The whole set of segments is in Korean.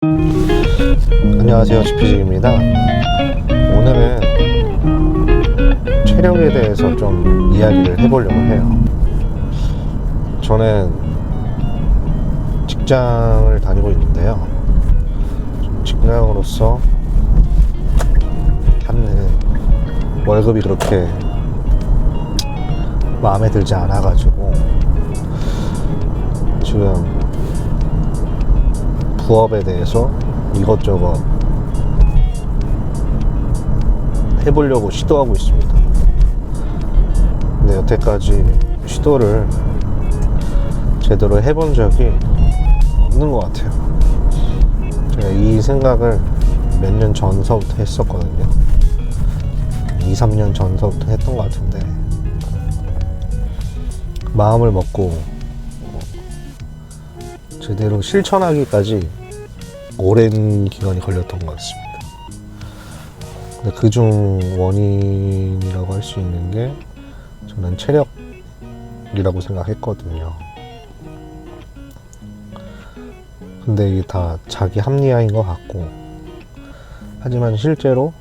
안녕하세요, 지피직입니다. 오늘은 체력에 대해서 좀 이야기를 해보려고 해요. 저는 직장을 다니고 있는데요, 직장으로서 받는 월급이 그렇게 마음에 들지 않아가지고 지금 부업에 대해서 이것저것 해보려고 시도하고 있습니다. 근데 여태까지 시도를 제대로 해본 적이 없는 것 같아요. 제가 이 생각을 몇 년 전서부터 했었거든요. 2, 3년 전서부터 했던 것 같은데 마음을 먹고 제대로 실천하기까지 오랜 기간이 걸렸던 것 같습니다. 근데 그중 원인이라고 할 수 있는 게 저는 체력이라고 생각했거든요. 근데 이게 다 자기 합리화인 것 같고, 하지만 실제로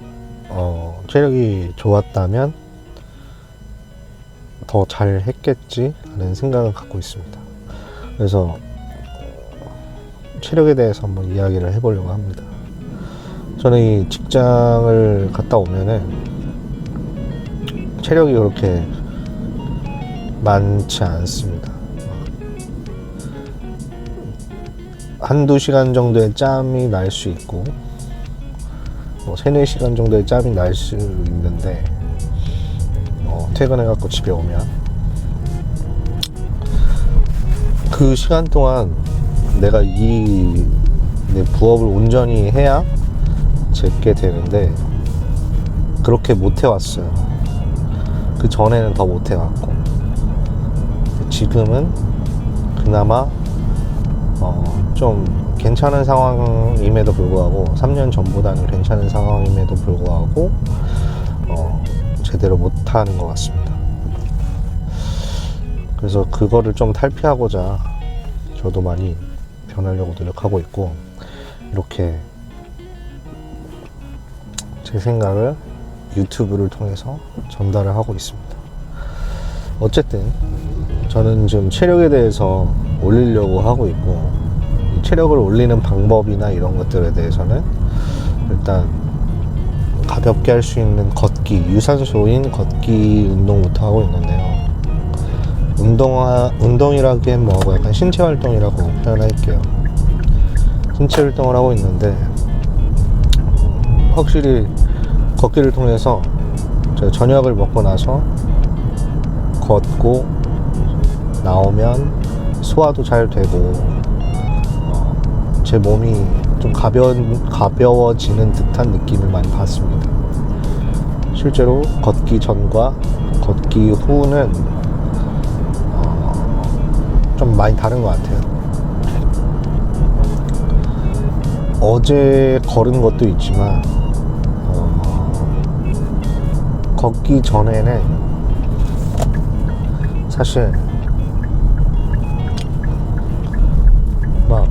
체력이 좋았다면 더 잘 했겠지 라는 생각을 갖고 있습니다. 그래서 체력에 대해서 한번 이야기를 해보려고 합니다. 저는 이 직장을 갔다 오면은 체력이 그렇게 많지 않습니다. 한두 시간 정도의 짬이 날 수 있고, 3, 4시간 정도의 짬이 날 수 있는데, 퇴근해갖고 집에 오면 그 시간 동안 내가 내 부업을 온전히 해야 제게 되는데 그렇게 못 해왔어요. 그 전에는 더 못 해왔고, 지금은 그나마 좀 괜찮은 상황임에도 불구하고, 3년 전보다는 괜찮은 상황임에도 불구하고 제대로 못하는 것 같습니다. 그래서 그거를 좀 탈피하고자 저도 많이 변하려고 노력하고 있고, 이렇게 제 생각을 유튜브를 통해서 전달을 하고 있습니다. 어쨌든 저는 지금 체력에 대해서 올리려고 하고 있고, 체력을 올리는 방법이나 이런 것들에 대해서는 일단 가볍게 할 수 있는 걷기, 유산소인 걷기 운동부터 하고 있는데요. 운동이라기엔 뭐 약간 신체 활동이라고 표현할게요. 신체 활동을 하고 있는데, 확실히 걷기를 통해서 제가 저녁을 먹고 나서 걷고 나오면 소화도 잘 되고, 제 몸이 좀 가벼워지는 듯한 느낌을 많이 받습니다. 실제로 걷기 전과 걷기 후는 좀 많이 다른 것 같아요. 어제 걸은 것도 있지만 걷기 전에는 사실 막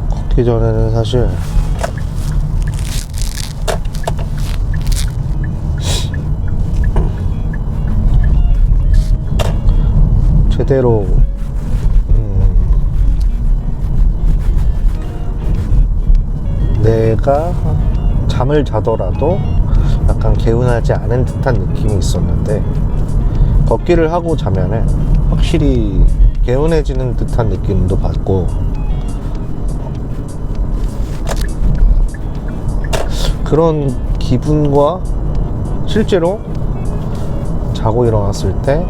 걷기 전에는 사실 제대로 내가 잠을 자더라도 약간 개운하지 않은 듯한 느낌이 있었는데, 걷기를 하고 자면은 확실히 개운해지는 듯한 느낌도 받고, 그런 기분과 실제로 자고 일어났을 때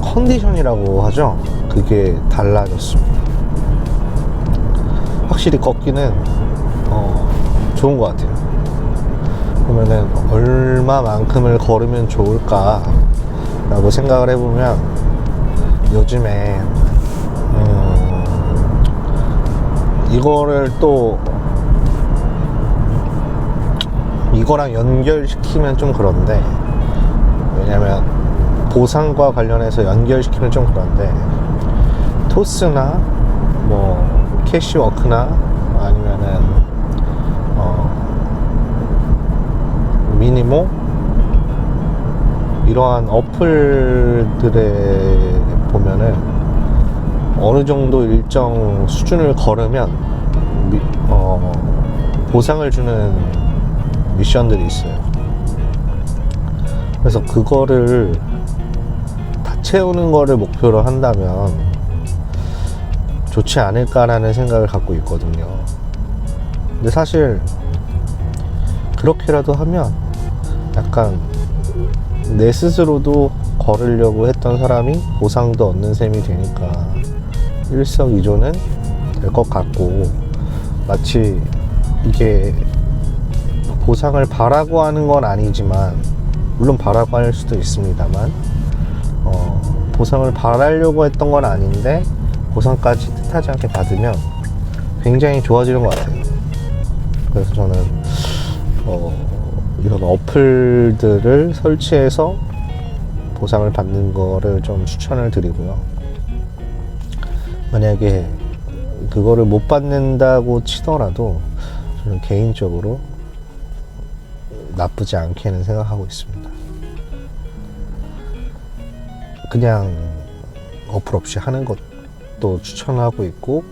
컨디션이라고 하죠, 그게 달라졌습니다. 확실히 걷기는 좋은 것 같아요. 그러면은 얼마만큼을 걸으면 좋을까 라고 생각을 해보면, 요즘에 이거를 또 이거랑 연결시키면 좀 그런데, 왜냐면 보상과 관련해서 연결시키면 좀 그런데, 토스나 뭐 캐시워크나 아니면은 미니모 이러한 어플들에 보면은 어느 정도 일정 수준을 걸으면 보상을 주는 미션들이 있어요. 그래서 그거를 다 채우는 거를 목표로 한다면 좋지 않을까라는 생각을 갖고 있거든요. 근데 사실 그렇게라도 하면 약간 내 스스로도 걸으려고 했던 사람이 보상도 얻는 셈이 되니까 일석이조는 될 것 같고, 마치 이게 보상을 바라고 하는 건 아니지만, 물론 바라고 할 수도 있습니다만, 보상을 바라려고 했던 건 아닌데 보상까지 뜻하지 않게 받으면 굉장히 좋아지는 것 같아요. 그래서 저는 이런 어플들을 설치해서 보상을 받는 거를 좀 추천을 드리고요. 만약에 그거를 못 받는다고 치더라도 저는 개인적으로 나쁘지 않게는 생각하고 있습니다. 그냥 어플 없이 하는 것도 추천하고 있고,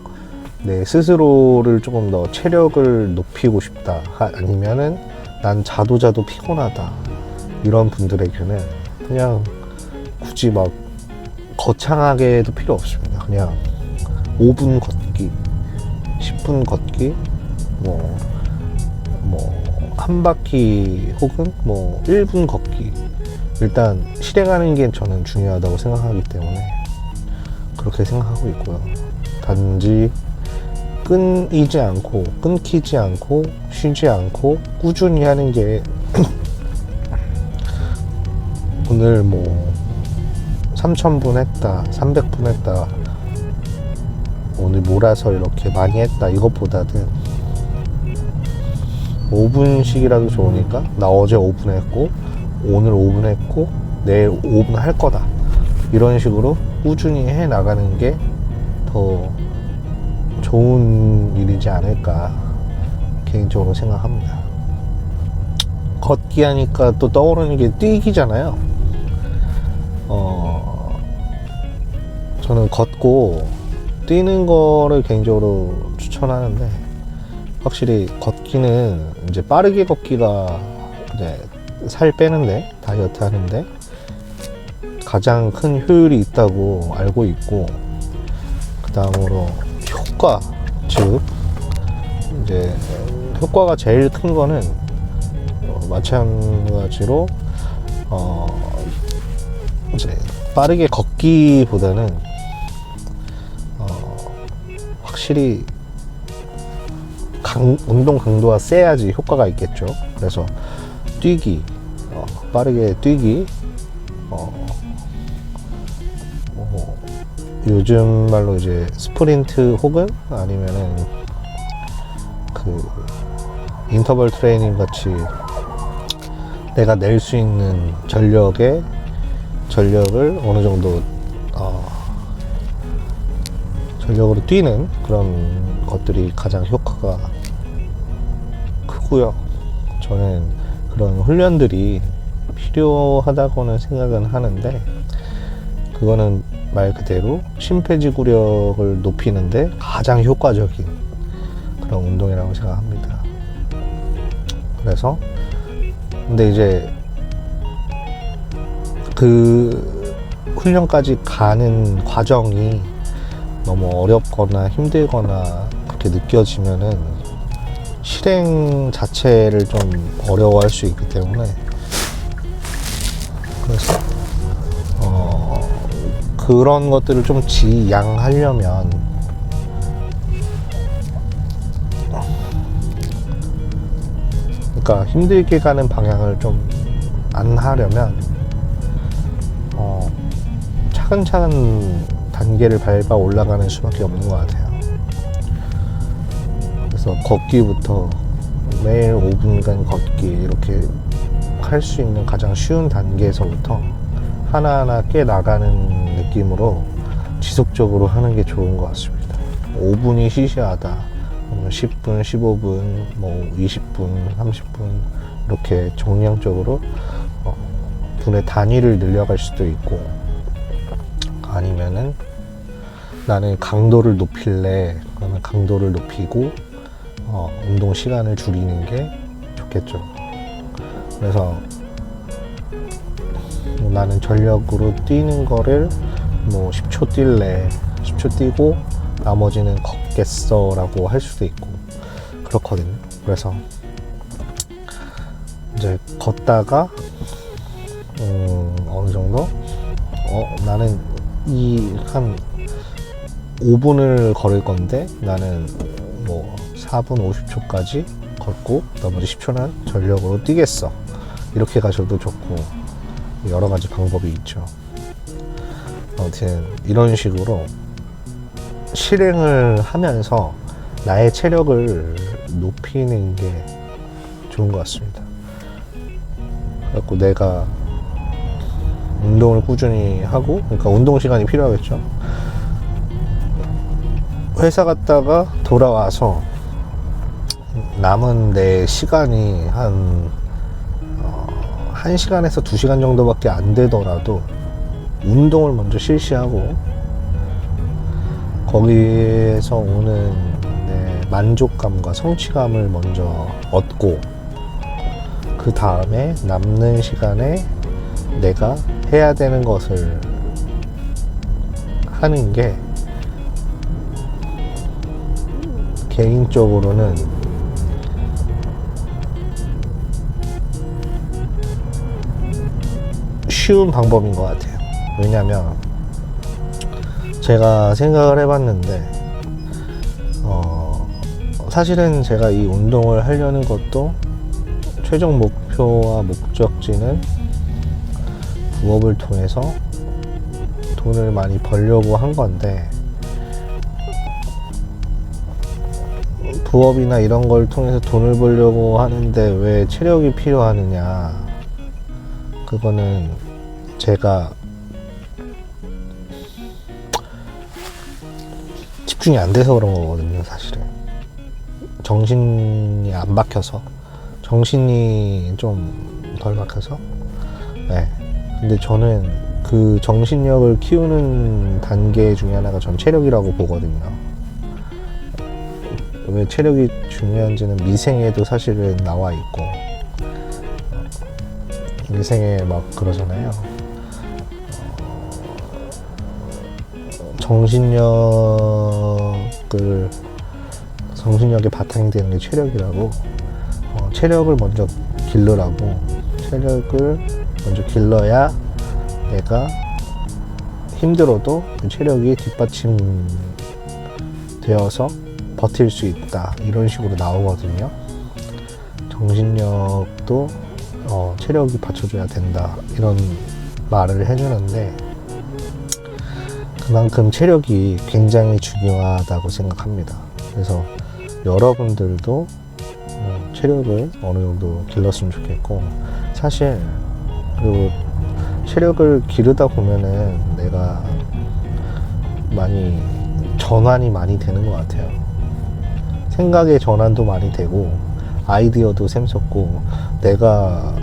내 스스로를 조금 더 체력을 높이고 싶다, 아니면은 난 자도 피곤하다, 이런 분들에게는 그냥 굳이 막 거창하게 해도 필요 없습니다. 그냥 5분 걷기, 10분 걷기, 뭐 한 바퀴 혹은 뭐 1분 걷기, 일단 실행하는 게 저는 중요하다고 생각하기 때문에 그렇게 생각하고 있고요. 단지 끊이지 않고, 끊기지 않고, 쉬지 않고 꾸준히 하는 게 오늘 뭐 3,000분 했다, 300분 했다, 오늘 몰아서 이렇게 많이 했다, 이것보다는 5분씩이라도 좋으니까, 나 어제 5분 했고 오늘 5분 했고 내일 5분 할 거다, 이런 식으로 꾸준히 해 나가는 게 더 좋은 일이지 않을까 개인적으로 생각합니다. 걷기 하니까 또 떠오르는 게 뛰기잖아요. 저는 걷고 뛰는 거를 개인적으로 추천하는데, 확실히 걷기는 이제 빠르게 걷기가 이제 살 빼는데, 다이어트 하는데 가장 큰 효율이 있다고 알고 있고, 그 다음으로 효과, 즉 이제 효과가 제일 큰 거는 마찬가지로 이제 빠르게 걷기보다는 확실히 운동 강도가 세야지 효과가 있겠죠. 그래서 뛰기, 빠르게 뛰기, 요즘 말로 이제 스프린트 혹은 아니면은 그 인터벌 트레이닝 같이 내가 낼 수 있는 전력을 어느 정도 전력으로 뛰는 그런 것들이 가장 효과가 크고요. 저는 그런 훈련들이 필요하다고는 생각은 하는데, 그거는 말 그대로 심폐지구력을 높이는데 가장 효과적인 그런 운동이라고 생각합니다. 그래서 근데 이제 그 훈련까지 가는 과정이 너무 어렵거나 힘들거나 그렇게 느껴지면은 실행 자체를 좀 어려워할 수 있기 때문에, 그래서 그런 것들을 좀 지양하려면 그러니까 힘들게 가는 방향을 좀 안 하려면 차근차근 단계를 밟아 올라가는 수밖에 없는 것 같아요. 그래서 걷기부터 매일 5분간 걷기, 이렇게 할 수 있는 가장 쉬운 단계에서부터 하나하나 깨 나가는 느낌으로 지속적으로 하는 게 좋은 것 같습니다. 5분이 시시하다, 10분, 15분, 뭐 20분, 30분 이렇게 정량적으로 분의 단위를 늘려갈 수도 있고, 아니면은 나는 강도를 높일래 그러면 강도를 높이고 운동 시간을 줄이는 게 좋겠죠. 그래서 뭐 나는 전력으로 뛰는 거를 뭐 10초 뛸래, 10초 뛰고 나머지는 걷겠어 라고 할 수도 있고 그렇거든요. 그래서 이제 걷다가 어느 정도 나는 이 한 5분을 걸을 건데 나는 뭐 4분 50초까지 걷고 나머지 10초는 전력으로 뛰겠어, 이렇게 가셔도 좋고 여러 가지 방법이 있죠. 아무튼 이런 식으로 실행을 하면서 나의 체력을 높이는 게 좋은 것 같습니다. 그래갖고 내가 운동을 꾸준히 하고, 그러니까 운동 시간이 필요하겠죠. 회사 갔다가 돌아와서 남은 내 시간이 한 1시간에서 2시간 정도밖에 안 되더라도 운동을 먼저 실시하고 거기에서 오는 내 만족감과 성취감을 먼저 얻고, 그 다음에 남는 시간에 내가 해야 되는 것을 하는 게 개인적으로는 쉬운 방법인 것 같아요. 왜냐면 제가 생각을 해봤는데 사실은 제가 이 운동을 하려는 것도 최종 목표와 목적지는 부업을 통해서 돈을 많이 벌려고 한 건데, 부업이나 이런 걸 통해서 돈을 벌려고 하는데 왜 체력이 필요하느냐, 그거는 제가 집중이 안 돼서 그런 거거든요. 사실은 정신이 안 박혀서, 정신이 좀 덜 박혀서. 네. 근데 저는 그 정신력을 키우는 단계 중에 하나가 전 체력이라고 보거든요. 왜 체력이 중요한지는 미생에도 사실은 나와 있고, 미생에 막 그러잖아요. 정신력의 바탕이 되는 게 체력이라고, 체력을 먼저 기르라고, 체력을 먼저 길러야 내가 힘들어도 체력이 뒷받침 되어서 버틸 수 있다, 이런 식으로 나오거든요. 정신력도 체력이 받쳐줘야 된다, 이런 말을 해주는데, 그만큼 체력이 굉장히 중요하다고 생각합니다. 그래서 여러분들도 체력을 어느 정도 길렀으면 좋겠고, 사실 그리고 체력을 기르다 보면은 내가 많이 전환이 많이 되는 것 같아요. 생각의 전환도 많이 되고 아이디어도 샘솟고 내가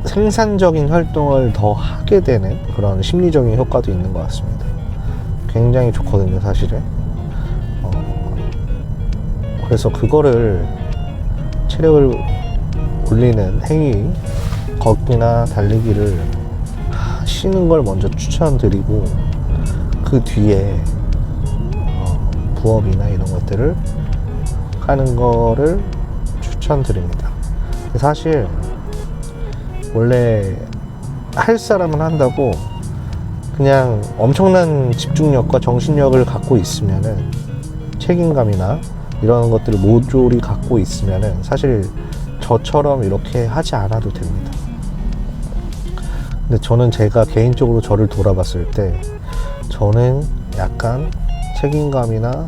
생산적인 활동을 더 하게 되는 그런 심리적인 효과도 있는 것 같습니다. 굉장히 좋거든요, 사실은. 그래서 그거를, 체력을 올리는 행위, 걷기나 달리기를 하시는 걸 먼저 추천드리고, 그 뒤에 부업이나 이런 것들을 하는 거를 추천드립니다. 사실 원래 할 사람은 한다고 그냥 엄청난 집중력과 정신력을 갖고 있으면은, 책임감이나 이런 것들을 모조리 갖고 있으면은 사실 저처럼 이렇게 하지 않아도 됩니다. 근데 저는 제가 개인적으로 저를 돌아봤을 때 저는 약간 책임감이나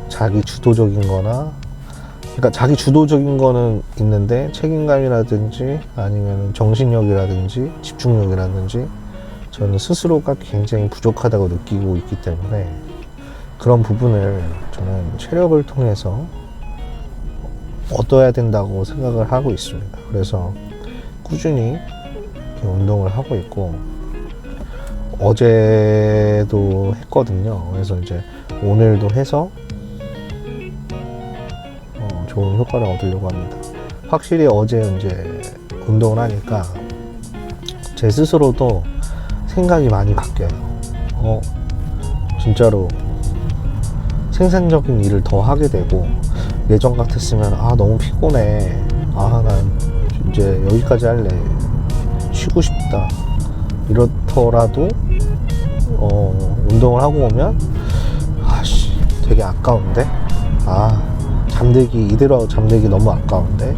자기 주도적인 거나, 그러니까 자기 주도적인 거는 있는데 책임감이라든지 아니면 정신력이라든지 집중력이라든지 저는 스스로가 굉장히 부족하다고 느끼고 있기 때문에 그런 부분을 저는 체력을 통해서 얻어야 된다고 생각을 하고 있습니다. 그래서 꾸준히 이렇게 운동을 하고 있고, 어제도 했거든요. 그래서 이제 오늘도 해서 좋은 효과를 얻으려고 합니다. 확실히 어제 이제 운동을 하니까 제 스스로도 생각이 많이 바뀌어요. 진짜로 생산적인 일을 더 하게 되고, 예전 같았으면 너무 피곤해, 난 이제 여기까지 할래, 쉬고 싶다 이렇더라도 운동을 하고 오면 되게 아까운데, 이대로 잠들기 너무 아까운데,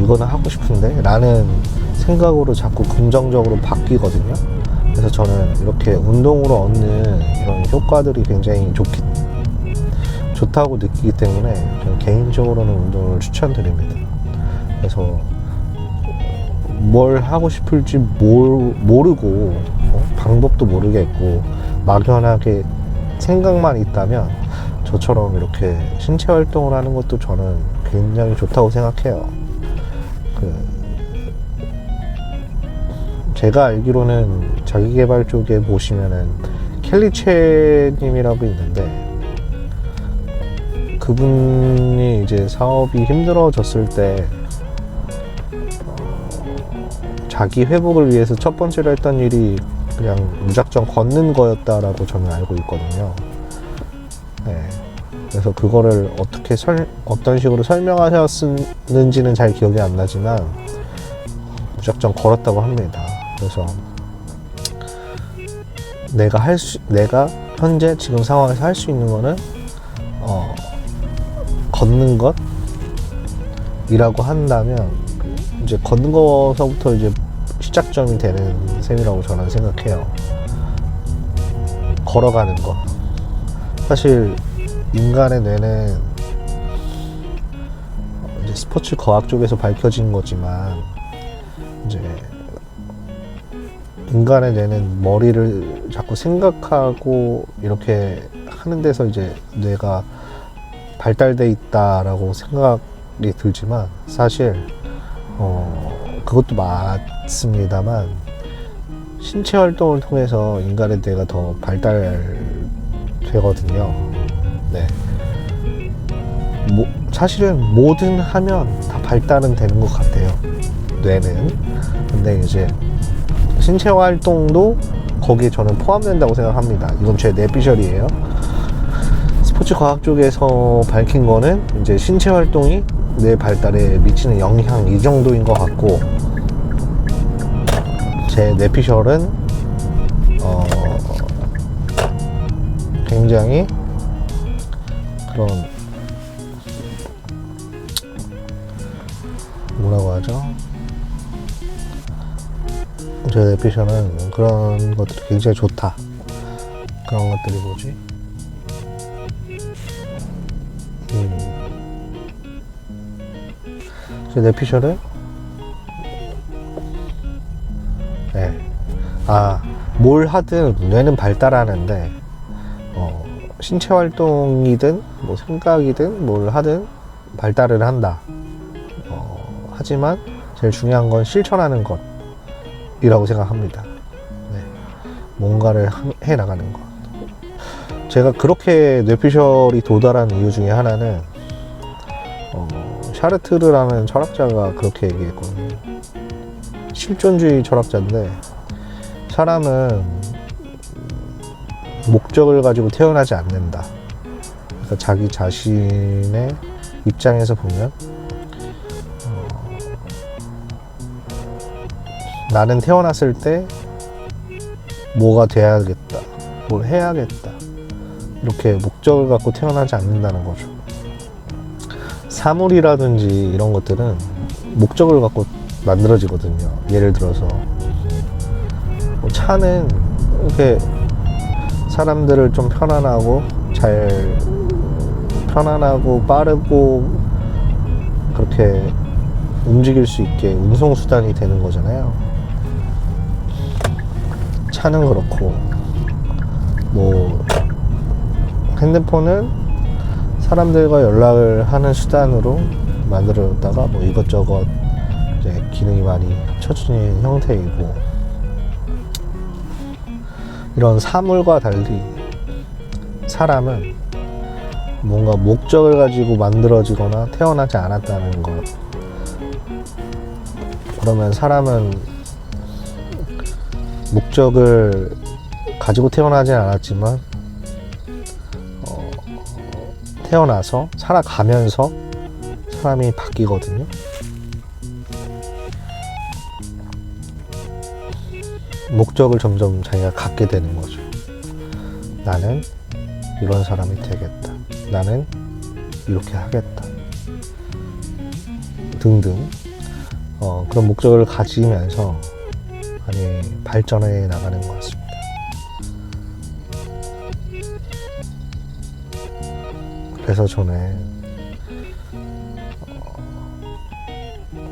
이거는 하고 싶은데 라는 생각으로 자꾸 긍정적으로 바뀌거든요. 그래서 저는 이렇게 운동으로 얻는 이런 효과들이 굉장히 좋다고 느끼기 때문에 저는 개인적으로는 운동을 추천드립니다. 그래서 뭘 하고 싶을지 모르고 방법도 모르겠고 막연하게 생각만 있다면 저처럼 이렇게 신체 활동을 하는 것도 저는 굉장히 좋다고 생각해요. 제가 알기로는 자기계발 쪽에 보시면은 켈리 님이라고 있는데, 그분이 이제 사업이 힘들어졌을 때 자기 회복을 위해서 첫 번째로 했던 일이 그냥 무작정 걷는 거였다라고 저는 알고 있거든요. 네. 그래서 그거를 어떤 식으로 설명하셨는지는 잘 기억이 안 나지만 무작정 걸었다고 합니다. 그래서 내가 현재 지금 상황에서 할 수 있는 거는 걷는 것이라고 한다면 이제 걷는 거서부터 이제 시작점이 되는 셈이라고 저는 생각해요. 걸어가는 것. 사실 인간의 뇌는 이제 스포츠 과학 쪽에서 밝혀진 거지만, 이제 인간의 뇌는 머리를 자꾸 생각하고 이렇게 하는 데서 이제 뇌가 발달돼 있다라고 생각이 들지만, 사실 그것도 맞습니다만 신체 활동을 통해서 인간의 뇌가 더 발달되거든요. 네. 사실은 뭐든 하면 다 발달은 되는 것 같아요, 뇌는. 근데 이제 신체 활동도 거기에 저는 포함된다고 생각합니다. 이건 제 뇌피셜이에요. 스포츠 과학 쪽에서 밝힌 거는 이제 신체 활동이 뇌 발달에 미치는 영향, 이 정도인 것 같고, 제 뇌피셜은 굉장히 그런, 뭐라고 하죠? 제 뇌피셜은 그런 것들이 굉장히 좋다. 그런 것들이 뭐지? 제 뇌피셜은 뭘 하든 뇌는 발달하는데 신체 활동이든 뭐 생각이든 뭘 하든 발달을 한다. 하지만 제일 중요한 건 실천하는 것이라고 생각합니다. 네. 뭔가를 해 나가는 것. 제가 그렇게 뇌피셜이 도달한 이유 중에 하나는 샤르트르라는 철학자가 그렇게 얘기했거든요. 실존주의 철학자인데, 사람은 목적을 가지고 태어나지 않는다. 그러니까 자기 자신의 입장에서 보면 나는 태어났을 때 뭐가 돼야겠다, 뭘 해야겠다, 이렇게 목적을 갖고 태어나지 않는다는 거죠. 사물이라든지 이런 것들은 목적을 갖고 만들어지거든요. 예를 들어서 차는 이렇게 사람들을 좀 편안하고 빠르고 그렇게 움직일 수 있게 운송수단이 되는 거잖아요. 차는 그렇고, 뭐 핸드폰은 사람들과 연락을 하는 수단으로 만들어졌다가 뭐 이것저것 이제 기능이 많이 합쳐진 형태이고, 이런 사물과 달리 사람은 뭔가 목적을 가지고 만들어지거나 태어나지 않았다는 것. 그러면 사람은 목적을 가지고 태어나지 않았지만 태어나서 살아가면서 사람이 바뀌거든요. 목적을 점점 자기가 갖게 되는 거죠. 나는 이런 사람이 되겠다. 나는 이렇게 하겠다. 등등. 그런 목적을 가지면서 많이 발전해 나가는 것 같습니다. 그래서 저는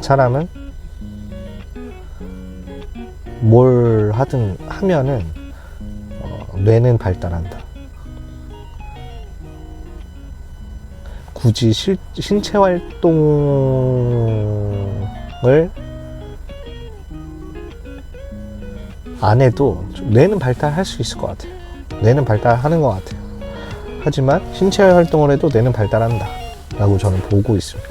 사람은 뭘 하든 하면은 뇌는 발달한다. 굳이 신체 활동을 안 해도 뇌는 발달할 수 있을 것 같아요. 뇌는 발달하는 것 같아요. 하지만 신체 활동을 해도 뇌는 발달한다 라고 저는 보고 있습니다.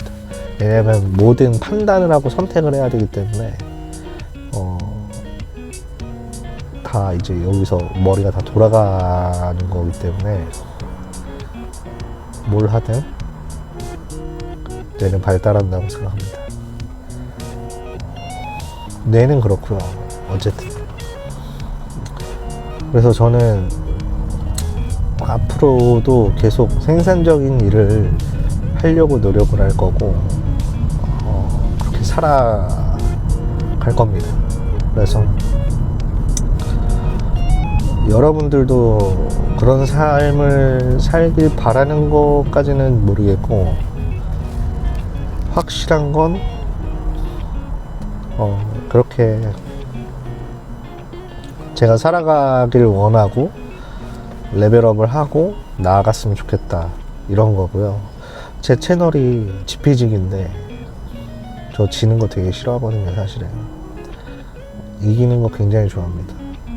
왜냐하면 모든 판단을 하고 선택을 해야 되기 때문에 다 이제 여기서 머리가 다 돌아가는 거기 때문에 뭘 하든 뇌는 발달한다고 생각합니다. 뇌는 그렇고요. 어쨌든 그래서 저는 앞으로도 계속 생산적인 일을 하려고 노력을 할 거고 그렇게 살아갈 겁니다. 그래서 여러분들도 그런 삶을 살길 바라는 것까지는 모르겠고, 확실한 건 그렇게 제가 살아가길 원하고 레벨업을 하고 나아갔으면 좋겠다 이런 거고요. 제 채널이 지피직인데 저 지는 거 되게 싫어하거든요. 사실은 이기는 거 굉장히 좋아합니다.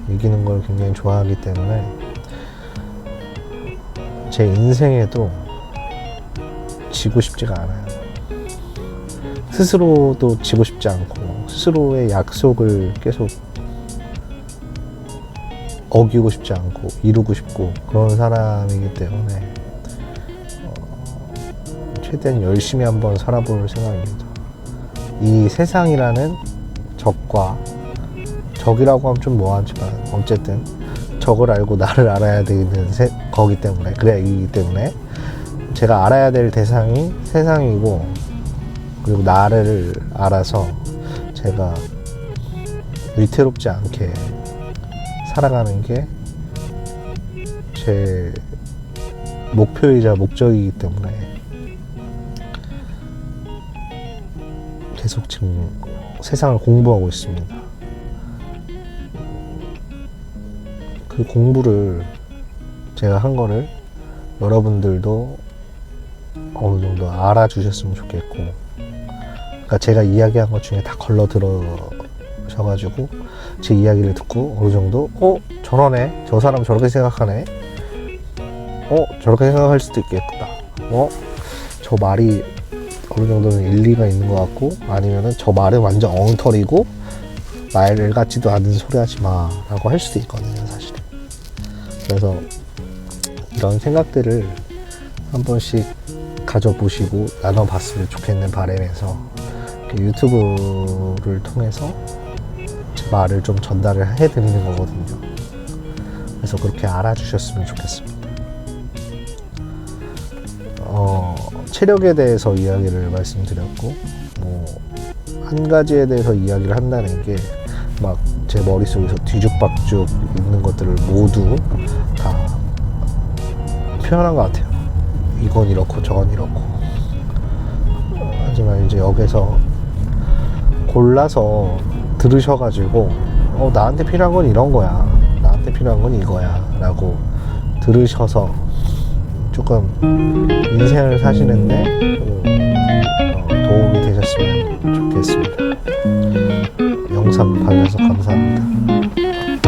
이기는 걸 굉장히 좋아하기 때문에 제 인생에도 지고 싶지가 않아요. 스스로도 지고 싶지 않고 스스로의 약속을 계속 어기고 싶지 않고 이루고 싶고 그런 사람이기 때문에 최대한 열심히 한번 살아볼 생각입니다. 이 세상이라는 적이라고 하면 좀 뭐하지만 어쨌든 적을 알고 나를 알아야 되는 거기 때문에, 그래야 이기기 때문에 제가 알아야 될 대상이 세상이고, 그리고 나를 알아서 제가 위태롭지 않게 살아가는 게 제 목표이자 목적이기 때문에 계속 지금 세상을 공부하고 있습니다. 그 공부를 제가 한 거를 여러분들도 어느 정도 알아주셨으면 좋겠고, 그러니까 제가 이야기한 것 중에 다 걸러 들어셔가지고 제 이야기를 듣고 어느 정도 저러네, 저 사람 저렇게 생각하네, 저렇게 생각할 수도 있겠다, 저 말이 어느 정도는 일리가 있는 것 같고, 아니면은 저 말은 완전 엉터리고 말 같지도 않은 소리 하지 마 라고 할 수도 있거든요, 사실은. 그래서 이런 생각들을 한 번씩 가져보시고 나눠봤으면 좋겠는 바람에서 유튜브를 통해서 제 말을 좀 전달을 해드리는 거거든요. 그래서 그렇게 알아주셨으면 좋겠습니다. 체력에 대해서 이야기를 말씀드렸고, 한 가지에 대해서 이야기를 한다는 게 막 제 머릿속에서 뒤죽박죽 있는 것들을 모두 다 표현한 것 같아요. 이건 이렇고 저건 이렇고. 하지만 이제 여기서 골라서 들으셔가지고 나한테 필요한 건 이런 거야, 필요한 건 이거야 라고 들으셔서 조금 인생을 사시는데 좀 도움이 되셨으면 좋겠습니다. 영상 봐주셔서 감사합니다.